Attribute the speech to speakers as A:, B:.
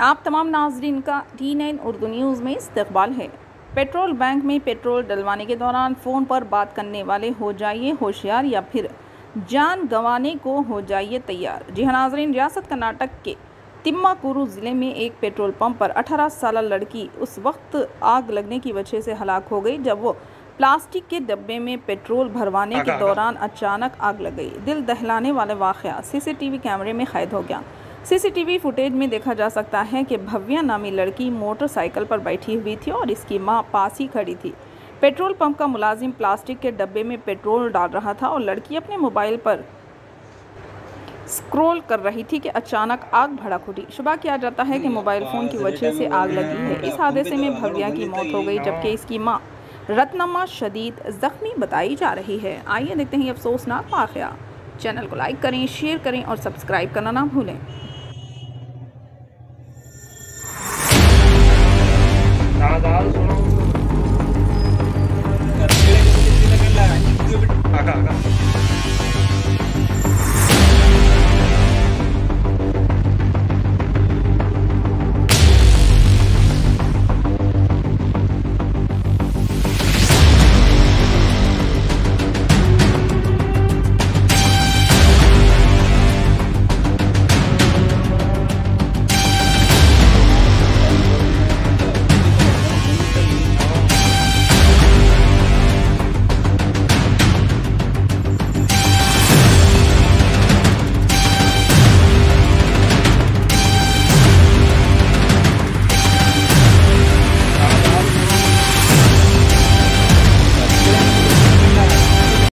A: आप तमाम नाज़रीन का T9 उर्दू न्यूज़ में इस्तकबाल है। पेट्रोल बैंक में पेट्रोल डलवाने के दौरान फ़ोन पर बात करने वाले हो जाइए होशियार या फिर जान गंवाने को हो जाइए तैयार। जी हाँ नाज़रीन, रियासत कर्नाटक के तिम्माकुरु ज़िले में एक पेट्रोल पंप पर 18 साल लड़की उस वक्त आग लगने की वजह से हलाक हो गई जब वो प्लास्टिक के डब्बे में पेट्रोल भरवाने के दौरान अचानक आग लग गई। दिल दहलाने वाला वाक़या CCTV कैमरे में कैद हो गया। CCTV फुटेज में देखा जा सकता है कि भव्या नामी लड़की मोटरसाइकिल पर बैठी हुई थी और इसकी मां पास ही खड़ी थी। पेट्रोल पंप का मुलाजिम प्लास्टिक के डब्बे में पेट्रोल डाल रहा था और लड़की अपने मोबाइल पर स्क्रॉल कर रही थी कि अचानक आग भड़क उठी। शुबा किया जाता है कि मोबाइल फ़ोन की वजह से आग लगी है। इस हादसे में भव्या की मौत हो गई जबकि इसकी मां रत्नमा शदीद ज़ख्मी बताई जा रही है। आइए देखते हैं ये अफसोसनाक वाक़या। चैनल को लाइक करें, शेयर करें और सब्सक्राइब करना ना भूलें।